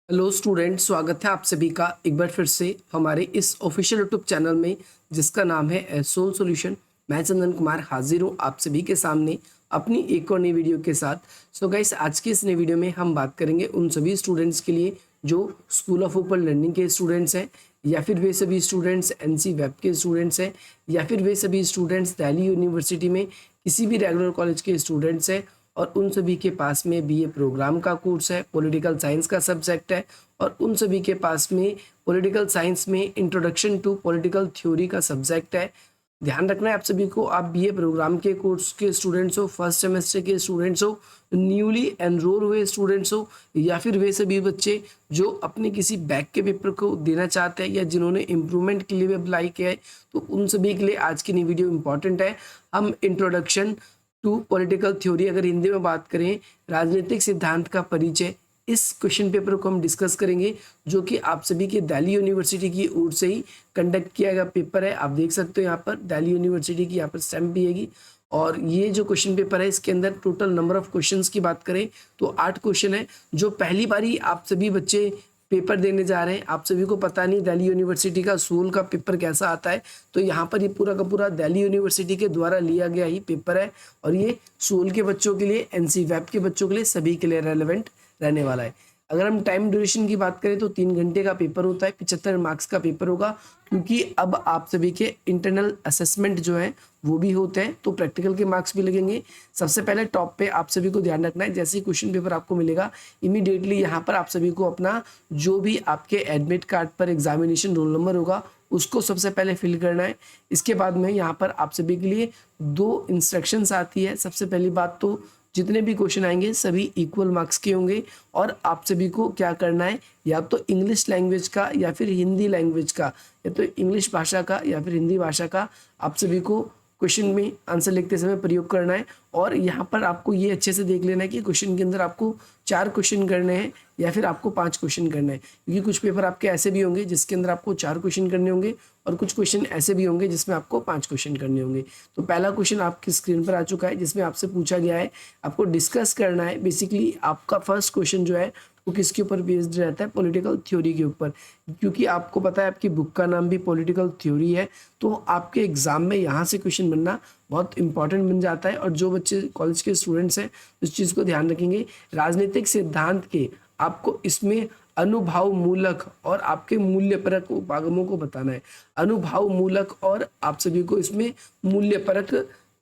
Hello student, स्वागत है आप सभी का एक बार फिर से हमारे इस ऑफिशियल यूट्यूब चैनल में जिसका नाम है सोल सॉल्यूशन। मैं चंदन कुमार हाजिर हूँ आप सभी के सामने अपनी एक और नई वीडियो के साथ। सो गाइस, आज की इस नई वीडियो में हम बात करेंगे उन सभी स्टूडेंट्स के लिए जो स्कूल ऑफ ओपन लर्निंग के स्टूडेंट्स हैं, या फिर वे सभी स्टूडेंट्स एनसी वेब के स्टूडेंट्स हैं, या फिर वे सभी स्टूडेंट्स दिल्ली यूनिवर्सिटी में किसी भी रेगुलर कॉलेज के स्टूडेंट्स हैं और उन सभी के पास में बीए प्रोग्राम का कोर्स है, पॉलिटिकल साइंस का सब्जेक्ट है, और उन सभी के पास में पॉलिटिकल साइंस में इंट्रोडक्शन टू पॉलिटिकल थ्योरी का सब्जेक्ट है। ध्यान रखना है आप सभी को, आप बीए प्रोग्राम के कोर्स के स्टूडेंट्स हो, फर्स्ट सेमेस्टर के स्टूडेंट्स हो, न्यूली एनरोल हुए स्टूडेंट्स हो, या फिर वे सभी बच्चे जो अपने किसी बैक के पेपर को देना चाहते हैं या जिन्होंने इम्प्रूवमेंट के लिए भी अप्लाई किया है, तो उन सभी के लिए आज की नई वीडियो इंपॉर्टेंट है। हम इंट्रोडक्शन टू पॉलिटिकल थ्योरी, अगर हिंदी में बात करें राजनीतिक सिद्धांत का परिचय, इस क्वेश्चन पेपर को हम डिस्कस करेंगे, जो कि आप सभी के दिल्ली यूनिवर्सिटी की ओर से ही कंडक्ट किया गया पेपर है। आप देख सकते हो यहाँ पर दिल्ली यूनिवर्सिटी की यहाँ पर स्टैम्प भी हैगी। और ये जो क्वेश्चन पेपर है इसके अंदर टोटल नंबर ऑफ क्वेश्चंस की बात करें तो 8 क्वेश्चन है, जो पहली बारी आप सभी बच्चे पेपर देने जा रहे हैं। आप सभी को पता नहीं दिल्ली यूनिवर्सिटी का सोल का पेपर कैसा आता है, तो यहाँ पर ये पूरा का पूरा दिल्ली यूनिवर्सिटी के द्वारा लिया गया ही पेपर है, और ये सोल के बच्चों के लिए, एनसी वेब के बच्चों के लिए, सभी के लिए रेलेवेंट रहने वाला है। अगर हम टाइम ड्यूरेशन की बात करें तो 3 घंटे का पेपर होता है, 75 मार्क्स का पेपर होगा, क्योंकि अब आप सभी के इंटरनल असेसमेंट जो है वो भी होते हैं, तो प्रैक्टिकल के मार्क्स भी लगेंगे। सबसे पहले टॉप पे आप सभी को ध्यान रखना है, जैसे ही क्वेश्चन पेपर आपको मिलेगा इमीडिएटली यहाँ पर आप सभी को अपना जो भी आपके एडमिट कार्ड पर एग्जामिनेशन रोल नंबर होगा उसको सबसे पहले फिल करना है। इसके बाद में यहाँ पर आप सभी के लिए 2 इंस्ट्रक्शंस आती है। सबसे पहली बात तो जितने भी क्वेश्चन आएंगे सभी इक्वल मार्क्स के होंगे, और आप सभी को क्या करना है, या तो इंग्लिश लैंग्वेज का या फिर हिंदी लैंग्वेज का, या तो इंग्लिश भाषा का या फिर हिंदी भाषा का आप सभी को क्वेश्चन में आंसर लिखते समय प्रयोग करना है। और यहाँ पर आपको ये अच्छे से देख लेना है कि क्वेश्चन के अंदर आपको 4 क्वेश्चन करने हैं या फिर आपको 5 क्वेश्चन करने हैं, क्योंकि कुछ पेपर आपके ऐसे भी होंगे जिसके अंदर आपको 4 क्वेश्चन करने होंगे, और कुछ क्वेश्चन ऐसे भी होंगे जिसमें आपको 5 क्वेश्चन करने होंगे। तो पहला क्वेश्चन आपकी स्क्रीन पर आ चुका है, जिसमें आपसे पूछा गया है, आपको डिस्कस करना है। बेसिकली आपका फर्स्ट क्वेश्चन जो है वो किसके ऊपर बेस्ड रहता है, पॉलिटिकल थ्योरी के ऊपर, क्योंकि आपको पता है आपकी बुक का नाम भी पॉलिटिकल थ्योरी है, तो आपके एग्जाम में यहाँ से क्वेश्चन बनना बहुत इंपॉर्टेंट बन जाता है। और जो बच्चे कॉलेज के स्टूडेंट्स हैं इस चीज़ को ध्यान रखेंगे, राजनीतिक सिद्धांत के आपको इसमें अनुभाव मूलक और आपके मूल्यपरक उपागमों को बताना है। अनुभाव मूलक और आप सभी को इसमें मूल्यपरक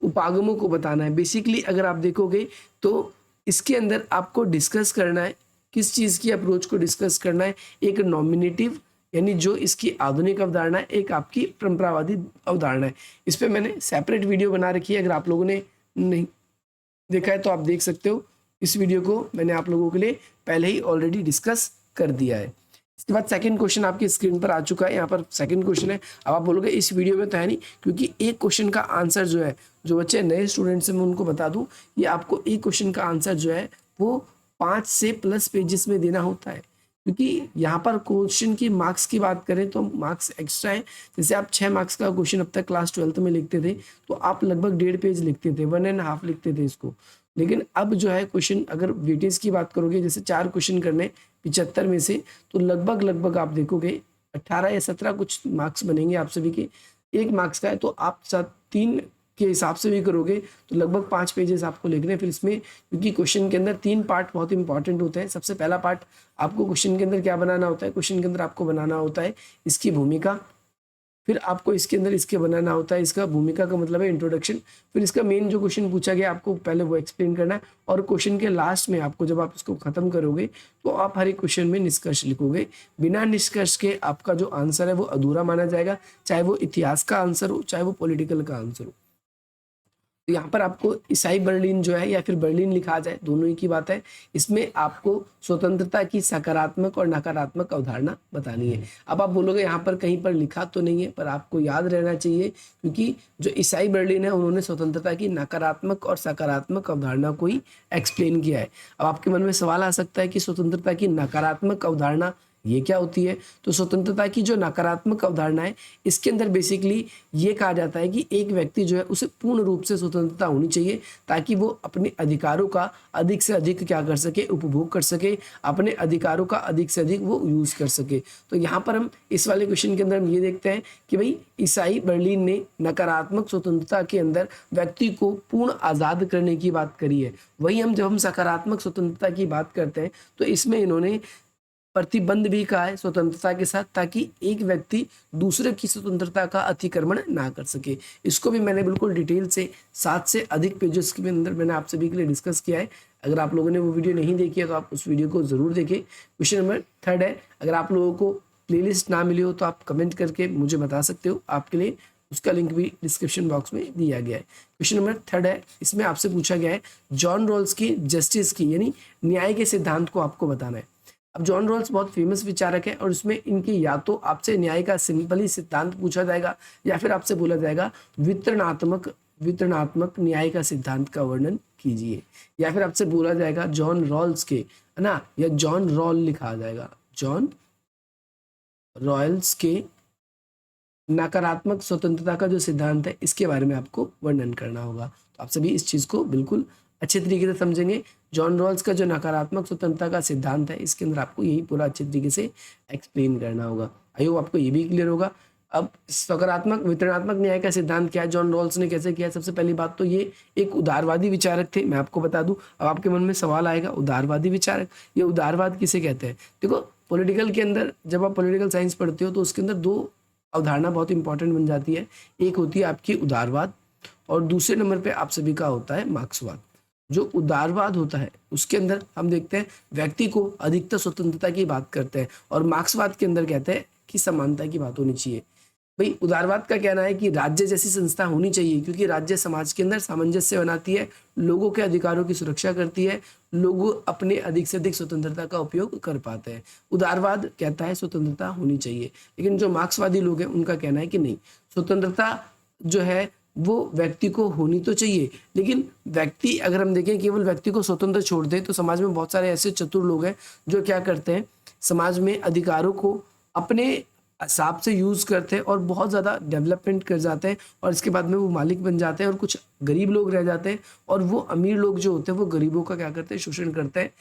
उपागमों को बताना है। बेसिकली अगर आप देखोगे तो इसके अंदर आपको डिस्कस करना है, किस चीज़ की अप्रोच को डिस्कस करना है, एक नॉमिनेटिव यानी जो इसकी आधुनिक अवधारणा है, एक आपकी परंपरावादी अवधारणा है। इस पर मैंने सेपरेट वीडियो बना रखी है, अगर आप लोगों ने नहीं देखा है तो आप देख सकते हो। इस वीडियो को मैंने आप लोगों के लिए पहले ही ऑलरेडी डिस्कस कर दिया है। इसके बाद सेकंड क्वेश्चन आपकी स्क्रीन पर आ चुका है। यहाँ पर सेकंड क्वेश्चन है। अब आप बोलोगे इस वीडियो में तो है नहीं, क्योंकि एक क्वेश्चन का आंसर जो है, जो बच्चे नए स्टूडेंट्स हैं मैं उनको बता दूं, ये आपको एक क्वेश्चन का आंसर जो है वो 5 से प्लस पेजेस में देना होता है, क्योंकि यहाँ पर क्वेश्चन की मार्क्स की बात करें तो मार्क्स एक्स्ट्रा है। जैसे आप 6 मार्क्स का क्वेश्चन अब तक क्लास 12th में लिखते थे तो आप लगभग 1.5 पेज लिखते थे, 1.5 लिखते थे इसको। लेकिन अब जो है क्वेश्चन अगर वेटेज की बात करोगे, जैसे 4 क्वेश्चन करने 75 में से, तो लगभग लगभग आप देखोगे 18 या 17 कुछ मार्क्स बनेंगे आप सभी के। 1 मार्क्स का है तो आप 3 के हिसाब से भी करोगे तो लगभग 5 पेजेस आपको लिखने हैं। फिर इसमें क्योंकि क्वेश्चन के अंदर 3 पार्ट बहुत इंपॉर्टेंट होते हैं। सबसे पहला पार्ट आपको क्वेश्चन के अंदर क्या बनाना होता है, क्वेश्चन के अंदर आपको बनाना होता है इसकी भूमिका, फिर आपको इसके अंदर इसके बनाना होता है, इसका भूमिका का मतलब है इंट्रोडक्शन, फिर इसका मेन जो क्वेश्चन पूछा गया आपको पहले वो एक्सप्लेन करना है, और क्वेश्चन के लास्ट में आपको जब आप इसको खत्म करोगे तो आप हर एक क्वेश्चन में निष्कर्ष लिखोगे। बिना निष्कर्ष के आपका जो आंसर है वो अधूरा माना जाएगा, चाहे वो इतिहास का आंसर हो चाहे वो पॉलिटिकल का आंसर हो। तो यहाँ पर आपको ईसाई बर्लिन जो है या फिर बर्लिन लिखा जाए, दोनों ही की बात है। इसमें आपको स्वतंत्रता की सकारात्मक और नकारात्मक अवधारणा बतानी है। अब आप बोलोगे यहाँ पर कहीं पर लिखा तो नहीं है, पर आपको याद रहना चाहिए, क्योंकि जो ईसाई बर्लिन है उन्होंने स्वतंत्रता की नकारात्मक और सकारात्मक अवधारणा को ही एक्सप्लेन किया है। अब आपके मन में सवाल आ सकता है कि स्वतंत्रता की नकारात्मक अवधारणा ये क्या होती है? तो स्वतंत्रता की जो नकारात्मक अवधारणा है, इसके अंदर बेसिकली ये कहा जाता है कि एक व्यक्ति जो है उसे पूर्ण रूप से स्वतंत्रता होनी चाहिए, ताकि वो अपने अधिकारों का अधिक से अधिक क्या कर सके, उपभोग कर सके, अपने अधिकारों का अधिक से अधिक वो यूज़ कर सके। तो यहाँ पर हम इस वाले क्वेश्चन के अंदर हम ये देखते हैं कि भाई ईसाई बर्लिन ने नकारात्मक स्वतंत्रता के अंदर व्यक्ति को पूर्ण आज़ाद करने की बात करी है। वहीं जब हम सकारात्मक स्वतंत्रता की बात करते हैं तो इसमें इन्होंने प्रतिबंध भी कहा है स्वतंत्रता के साथ, ताकि एक व्यक्ति दूसरे की स्वतंत्रता का अतिक्रमण ना कर सके। इसको भी मैंने बिल्कुल डिटेल से 7 से अधिक पेजेस के अंदर मैंने आप सभी के लिए डिस्कस किया है। अगर आप लोगों ने वो वीडियो नहीं देखी है तो आप उस वीडियो को ज़रूर देखें। क्वेश्चन नंबर 3 है, अगर आप लोगों को प्लेलिस्ट ना मिली हो तो आप कमेंट करके मुझे बता सकते हो, आपके लिए उसका लिंक भी डिस्क्रिप्शन बॉक्स में दिया गया है। क्वेश्चन नंबर 3 है, इसमें आपसे पूछा गया है जॉन रॉल्स की जस्टिस की यानी न्याय के सिद्धांत को आपको बताना है। अब जॉन रॉल्स बहुत फेमस विचारक है और इसमें इनके या तो आपसे न्याय का सिंपली सिद्धांत पूछा जाएगा या फिर आपसे बोला जाएगा वितरणात्मक न्याय का सिद्धांत का वर्णन कीजिए, या फिर आपसे बोला जाएगा जॉन रॉल्स के, है ना, या जॉन रॉल लिखा जाएगा, जॉन रॉयल्स के नकारात्मक स्वतंत्रता का जो सिद्धांत है इसके बारे में आपको वर्णन करना होगा। तो आप सभी इस चीज़ को बिल्कुल अच्छे तरीके से समझेंगे। जॉन रॉल्स का जो नकारात्मक स्वतंत्रता का सिद्धांत है इसके अंदर आपको यही पूरा अच्छे तरीके से एक्सप्लेन करना होगा। आई होप आपको ये भी क्लियर होगा। अब सकारात्मक वितरणात्मक न्याय का सिद्धांत क्या है, जॉन रॉल्स ने कैसे किया? सबसे पहली बात तो ये एक उदारवादी विचारक थे, मैं आपको बता दूं। अब आपके मन में सवाल आएगा, उदारवादी विचारक, ये उदारवाद किसे कहते हैं? देखो पॉलिटिकल के अंदर जब आप पॉलिटिकल साइंस पढ़ते हो तो उसके अंदर 2 अवधारणा बहुत इंपॉर्टेंट बन जाती है। एक होती है आपकी उदारवाद और दूसरे नंबर पे आप सभी का होता है मार्क्सवाद। जो उदारवाद होता है उसके अंदर हम देखते हैं व्यक्ति को अधिकतर स्वतंत्रता की बात करते हैं, और मार्क्सवाद के अंदर कहते हैं कि समानता की बात होनी चाहिए। भाई उदारवाद का कहना है कि राज्य जैसी संस्था होनी चाहिए, क्योंकि राज्य समाज के अंदर सामंजस्य बनाती है, लोगों के अधिकारों की सुरक्षा करती है, लोग अपने अधिक से अधिक स्वतंत्रता का उपयोग कर पाते हैं। उदारवाद कहता है स्वतंत्रता होनी चाहिए, लेकिन जो मार्क्सवादी लोग हैं उनका कहना है कि नहीं, स्वतंत्रता जो है वो व्यक्ति को होनी तो चाहिए, लेकिन व्यक्ति अगर हम देखें केवल व्यक्ति को स्वतंत्र छोड़ दे तो समाज में बहुत सारे ऐसे चतुर लोग हैं जो क्या करते हैं, समाज में अधिकारों को अपने हिसाब से यूज़ करते हैं और बहुत ज़्यादा डेवलपमेंट कर जाते हैं, और इसके बाद में वो मालिक बन जाते हैं और कुछ गरीब लोग रह जाते हैं, और वो अमीर लोग जो होते हैं वो गरीबों का क्या करते हैं, शोषण करते हैं।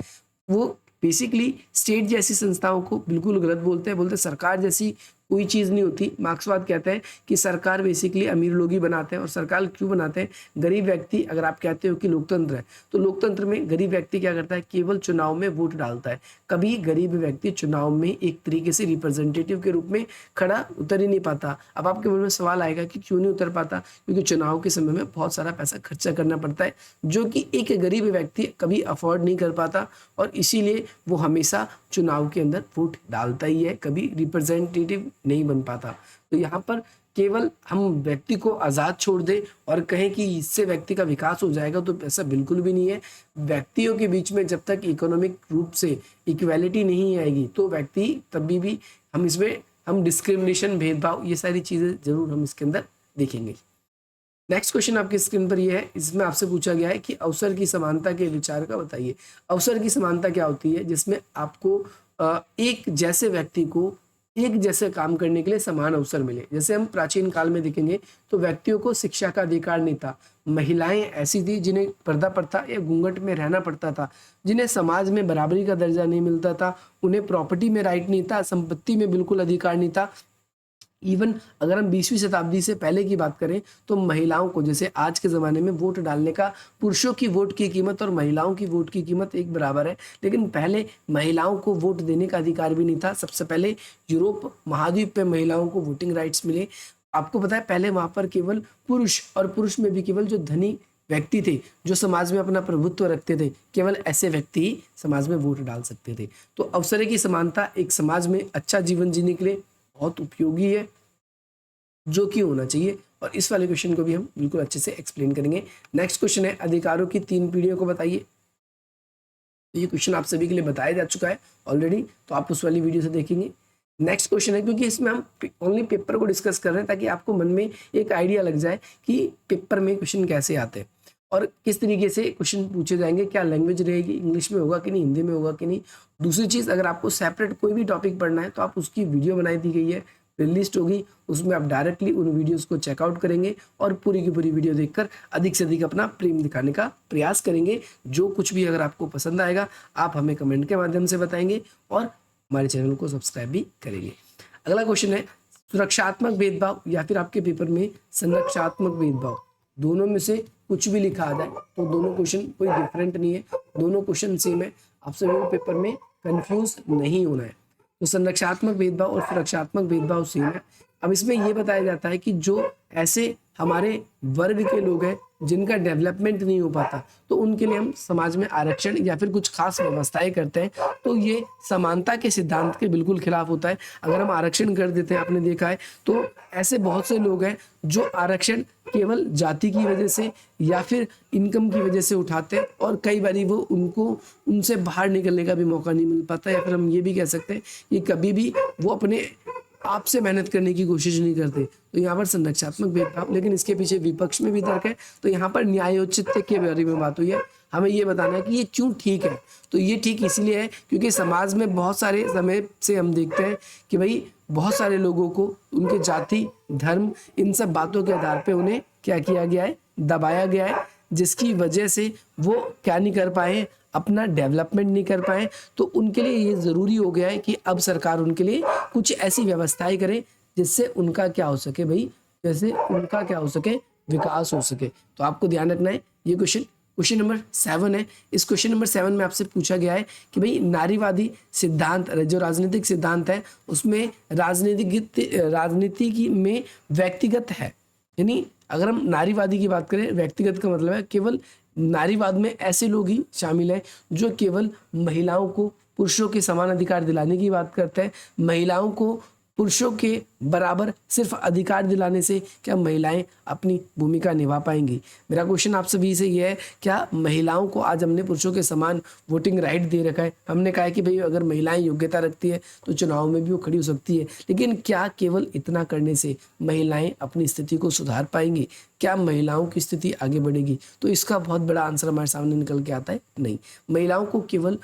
वो बेसिकली स्टेट जैसी संस्थाओं को बिल्कुल गलत बोलते हैं सरकार जैसी कोई चीज़ नहीं होती। मार्क्सवाद कहता है कि सरकार बेसिकली अमीर लोग ही बनाते हैं, और सरकार क्यों बनाते हैं? गरीब व्यक्ति, अगर आप कहते हो कि लोकतंत्र है तो लोकतंत्र में गरीब व्यक्ति क्या करता है, केवल चुनाव में वोट डालता है। कभी गरीब व्यक्ति चुनाव में एक तरीके से रिप्रेजेंटेटिव के रूप में खड़ा उतर ही नहीं पाता। अब आपके मन में सवाल आएगा कि क्यों नहीं उतर पाता? क्योंकि चुनाव के समय में बहुत सारा पैसा खर्चा करना पड़ता है, जो कि एक गरीब व्यक्ति कभी अफोर्ड नहीं कर पाता, और इसीलिए वो हमेशा चुनाव के अंदर वोट डालता ही है, कभी रिप्रेजेंटेटिव नहीं बन पाता। तो यहाँ पर केवल हम व्यक्ति को आज़ाद छोड़ दें और कहें कि इससे व्यक्ति का विकास हो जाएगा, तो ऐसा बिल्कुल भी नहीं है। व्यक्तियों के बीच में जब तक इकोनॉमिक रूप से इक्वालिटी नहीं आएगी तो व्यक्ति तभी भी हम डिस्क्रिमिनेशन, भेदभाव, ये सारी चीज़ें जरूर हम इसके अंदर देखेंगे। नेक्स्ट क्वेश्चन आपकी स्क्रीन पर ये है, इसमें आपसे पूछा गया है कि अवसर की समानता के विचार का बताइए। अवसर की समानता क्या होती है? जिसमें आपको एक जैसे व्यक्ति को एक जैसे काम करने के लिए समान अवसर मिले। जैसे हम प्राचीन काल में देखेंगे तो व्यक्तियों को शिक्षा का अधिकार नहीं था, महिलाएं ऐसी थी जिन्हें पर्दा प्रथा या घूंघट में रहना पड़ता था, जिन्हें समाज में बराबरी का दर्जा नहीं मिलता था, उन्हें प्रॉपर्टी में राइट नहीं था, संपत्ति में बिल्कुल अधिकार नहीं था। इवन अगर हम 20वीं शताब्दी से पहले की बात करें तो महिलाओं को, जैसे आज के ज़माने में वोट डालने का, पुरुषों की वोट की कीमत और महिलाओं की वोट की कीमत एक बराबर है, लेकिन पहले महिलाओं को वोट देने का अधिकार भी नहीं था। सबसे पहले यूरोप महाद्वीप पे महिलाओं को वोटिंग राइट्स मिले। आपको पता है पहले वहाँ पर केवल पुरुष, और पुरुष में भी केवल जो धनी व्यक्ति थे, जो समाज में अपना प्रभुत्व रखते थे, केवल ऐसे व्यक्ति ही समाज में वोट डाल सकते थे। तो अवसर की समानता एक समाज में अच्छा जीवन जीने के लिए बहुत उपयोगी है, जो कि होना चाहिए, और इस वाले क्वेश्चन को भी हम बिल्कुल अच्छे से एक्सप्लेन करेंगे। नेक्स्ट क्वेश्चन है, अधिकारों की 3 पीढ़ियों को बताइए। ये क्वेश्चन आप सभी के लिए बताया जा चुका है ऑलरेडी, तो आप उस वाली वीडियो से देखेंगे। नेक्स्ट क्वेश्चन है, क्योंकि इसमें हम ओनली पेपर को डिस्कस कर रहे हैं ताकि आपको मन में एक आइडिया लग जाए कि पेपर में क्वेश्चन कैसे आते हैं। और किस तरीके से क्वेश्चन पूछे जाएंगे, क्या लैंग्वेज रहेगी, इंग्लिश में होगा कि नहीं, हिंदी में होगा कि नहीं। दूसरी चीज़, अगर आपको सेपरेट कोई भी टॉपिक पढ़ना है तो आप उसकी वीडियो बनाई दी गई है, प्लेलिस्ट होगी, उसमें आप डायरेक्टली उन वीडियोस को चेकआउट करेंगे और पूरी की पूरी वीडियो देखकर अधिक से अधिक अपना प्रेम दिखाने का प्रयास करेंगे। जो कुछ भी अगर आपको पसंद आएगा आप हमें कमेंट के माध्यम से बताएंगे और हमारे चैनल को सब्सक्राइब भी करेंगे। अगला क्वेश्चन है, सुरक्षात्मक भेदभाव या फिर आपके पेपर में संरक्षात्मक भेदभाव, दोनों में से कुछ भी लिखा आ जाए तो दोनों क्वेश्चन कोई डिफरेंट नहीं है, दोनों क्वेश्चन सेम है, आप सभी को पेपर में कंफ्यूज नहीं होना है। तो संरक्षात्मक भेदभाव और सुरक्षात्मक भेदभाव सेम है। अब इसमें यह बताया जाता है कि जो ऐसे हमारे वर्ग के लोग हैं जिनका डेवलपमेंट नहीं हो पाता तो उनके लिए हम समाज में आरक्षण या फिर कुछ खास व्यवस्थाएं करते हैं, तो ये समानता के सिद्धांत के बिल्कुल खिलाफ होता है। अगर हम आरक्षण कर देते हैं, आपने देखा है तो ऐसे बहुत से लोग हैं जो आरक्षण केवल जाति की वजह से या फिर इनकम की वजह से उठाते हैं और कई बार वो उनसे बाहर निकलने का भी मौका नहीं मिल पाता, या फिर हम ये भी कह सकते हैं कि कभी भी वो अपने आप से मेहनत करने की कोशिश नहीं करते। तो यहाँ पर संरक्षात्मक भेदभाव, लेकिन इसके पीछे विपक्ष में भी तर्क है। तो यहाँ पर न्यायोचित के बारे में बात हुई है, हमें ये बताना है कि ये क्यों ठीक है। तो ये ठीक इसलिए है क्योंकि समाज में बहुत सारे समय से हम देखते हैं कि भाई बहुत सारे लोगों को उनके जाति, धर्म, इन सब बातों के आधार पे उन्हें क्या किया गया है, दबाया गया है, जिसकी वजह से वो क्या नहीं कर पाए, अपना डेवलपमेंट नहीं कर पाए। तो उनके लिए ये ज़रूरी हो गया है कि अब सरकार उनके लिए कुछ ऐसी व्यवस्थाएं करे जिससे उनका क्या हो सके भाई, जैसे उनका क्या हो सके, विकास हो सके। तो आपको ध्यान रखना है। ये क्वेश्चन नंबर 7 है। इस क्वेश्चन नंबर 7 में आपसे पूछा गया है कि भाई नारीवादी सिद्धांत, जो राजनीतिक सिद्धांत है उसमें राजनीति की में व्यक्तिगत है, यानी अगर हम नारीवादी की बात करें, व्यक्तिगत का मतलब है केवल नारीवाद में ऐसे लोग ही शामिल हैं जो केवल महिलाओं को पुरुषों के समान अधिकार दिलाने की बात करते हैं। महिलाओं को पुरुषों के बराबर सिर्फ अधिकार दिलाने से क्या महिलाएं अपनी भूमिका निभा पाएंगी? मेरा क्वेश्चन आप सभी से ये है, क्या महिलाओं को आज हमने पुरुषों के समान वोटिंग राइट दे रखा है? हमने कहा है कि भाई अगर महिलाएं योग्यता रखती है तो चुनाव में भी वो खड़ी हो सकती है, लेकिन क्या केवल इतना करने से महिलाएं अपनी स्थिति को सुधार पाएंगी? क्या महिलाओं की स्थिति आगे बढ़ेगी? तो इसका बहुत बड़ा आंसर हमारे सामने निकल के आता है, नहीं। महिलाओं को केवल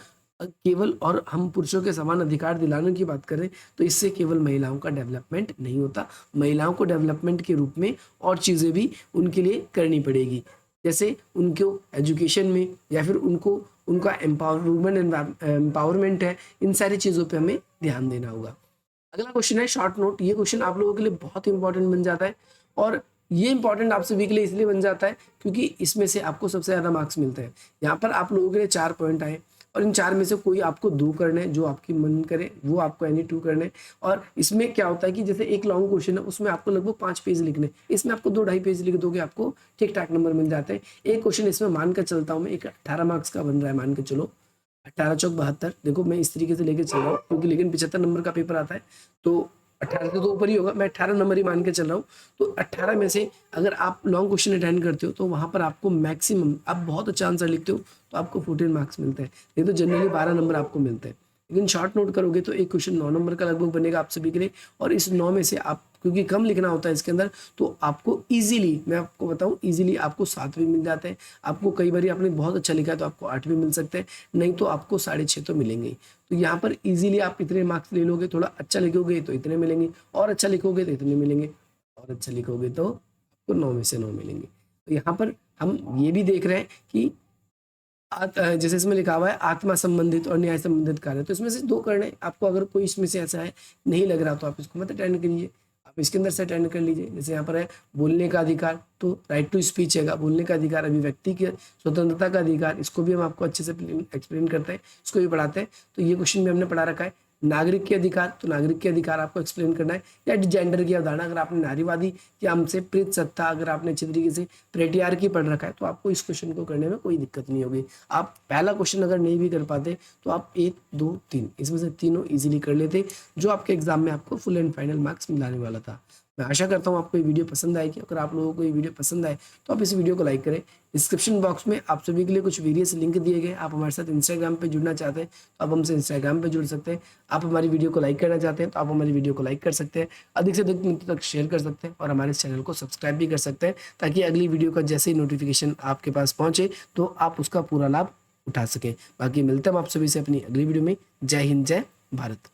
और हम पुरुषों के समान अधिकार दिलाने की बात करें तो इससे केवल महिलाओं का डेवलपमेंट नहीं होता, महिलाओं को डेवलपमेंट के रूप में और चीज़ें भी उनके लिए करनी पड़ेगी, जैसे उनको एजुकेशन में या फिर उनका एम्पावरमेंट है, इन सारी चीज़ों पे हमें ध्यान देना होगा। अगला क्वेश्चन है शॉर्ट नोट। ये क्वेश्चन आप लोगों के लिए बहुत इंपॉर्टेंट बन जाता है और ये इंपॉर्टेंट आप सभी के लिए इसलिए बन जाता है क्योंकि इसमें से आपको सबसे ज़्यादा मार्क्स मिलते हैं। यहाँ पर आप लोगों के लिए 4 पॉइंट आए और इन 4 में से कोई आपको 2 करने हैं, जो आपकी मन करे वो आपको एनी 2 करने। और इसमें क्या होता है कि जैसे एक लॉन्ग क्वेश्चन है उसमें आपको लगभग 5 पेज लिखने, इसमें आपको 2-2.5 पेज लिख दोगे, आपको ठीक ठाक नंबर मिल जाते हैं। एक क्वेश्चन इसमें मान कर चलता हूँ मैं, एक 18 मार्क्स का बन रहा है, मान के चलो 18 चौक 72। देखो मैं इस तरीके से लेके चल रहा हूँ क्योंकि लेकिन 75 नंबर का पेपर आता है तो 18 से तो ऊपर ही होगा, मैं 18 नंबर ही मान के चल रहा हूँ। तो 18 में से अगर आप लॉन्ग क्वेश्चन अटेंड करते हो तो वहाँ पर आपको मैक्सिमम, आप बहुत अच्छा आंसर लिखते हो तो आपको 14 मार्क्स मिलते हैं, नहीं तो जनरली 12 नंबर आपको मिलते हैं। लेकिन शॉर्ट नोट करोगे तो एक क्वेश्चन 9 नंबर का लगभग बनेगा आप सभी के लिए, और इस 9 में से आप क्योंकि कम लिखना होता है इसके अंदर तो आपको इजीली, मैं आपको बताऊं इजीली आपको 7 भी मिल जाते हैं। आपको कई बार आपने बहुत अच्छा लिखा है तो आपको 8 भी मिल सकते हैं, नहीं तो आपको 6.5 तो मिलेंगे। तो यहाँ पर इजीली आप इतने मार्क्स ले लोगे, थोड़ा अच्छा लिखोगे तो इतने मिलेंगे, और अच्छा लिखोगे तो इतने मिलेंगे, और अच्छा लिखोगे तो आपको 9 में से 9 मिलेंगे। तो यहाँ पर हम ये भी देख रहे हैं कि जैसे इसमें लिखा हुआ है आत्मा संबंधित और न्याय संबंधित कार्य, तो इसमें से 2 करने आपको। अगर कोई इसमें से ऐसा है नहीं लग रहा तो आप इसको मत अटेंड करिए, आप इसके अंदर से अटेंड कर लीजिए। जैसे यहाँ पर है बोलने का अधिकार, तो राइट टू स्पीच है, बोलने का अधिकार, अभिव्यक्ति की स्वतंत्रता का अधिकार, इसको भी हम आपको अच्छे से एक्सप्लेन करते हैं, इसको भी पढ़ाते हैं। तो ये क्वेश्चन भी हमने पढ़ा रखा है। नागरिक के अधिकार, तो नागरिक के अधिकार आपको एक्सप्लेन करना है, या जेंडर की अवधारणा, अगर आपने नारीवादी या हमसे प्रीत सत्ता, अगर आपने अच्छी तरीके से पेट्रियार्की पढ़ रखा है तो आपको इस क्वेश्चन को करने में कोई दिक्कत नहीं होगी। आप पहला क्वेश्चन अगर नहीं भी कर पाते तो आप 1, 2, 3 इसमें से तीनों इजीली कर लेते, जो आपके एग्जाम में आपको फुल एंड फाइनल मार्क्स मिलाने वाला था। मैं आशा करता हूँ आपको ये वीडियो पसंद आएगी। अगर आप लोगों को ये वीडियो पसंद आए तो आप इस वीडियो को लाइक करें। डिस्क्रिप्शन बॉक्स में आप सभी के लिए कुछ वेरियस लिंक दिए गए। आप हमारे साथ इंस्टाग्राम पे जुड़ना चाहते हैं तो आप हमसे इंस्टाग्राम पे जुड़ सकते हैं। आप हमारी वीडियो को लाइक करना चाहते हैं तो आप हमारी वीडियो को लाइक कर सकते हैं, अधिक से अधिक मित्रों तक शेयर कर सकते हैं और हमारे इस चैनल को सब्सक्राइब भी कर सकते हैं, ताकि अगली वीडियो का जैसे ही नोटिफिकेशन आपके पास पहुँचे तो आप उसका पूरा लाभ उठा सकें। बाकी मिलते हैं हम आप सभी से अपनी अगली वीडियो में। जय हिंद, जय भारत।